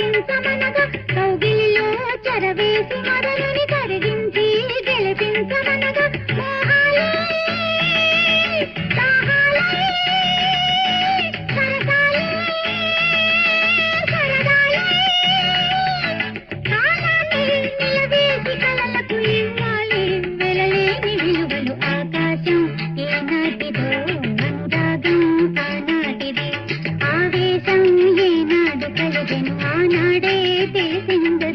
కరిగించమనగా కౌగిలిలో చెరవేసి మరలని కరిగించి గెలిపించమనగా మోహాలే దాహాలే సరసాలే సరదాలే కాలాన్ని నిలవేసి కలలకు ఇవ్వాలి వెలలేని విలువలు ఆకాశం ఏనాటిదో అనురాగం ఆనాటిది ఆవేశం ఏనాడు కలిగెను ఆనాడే తెలిసిందో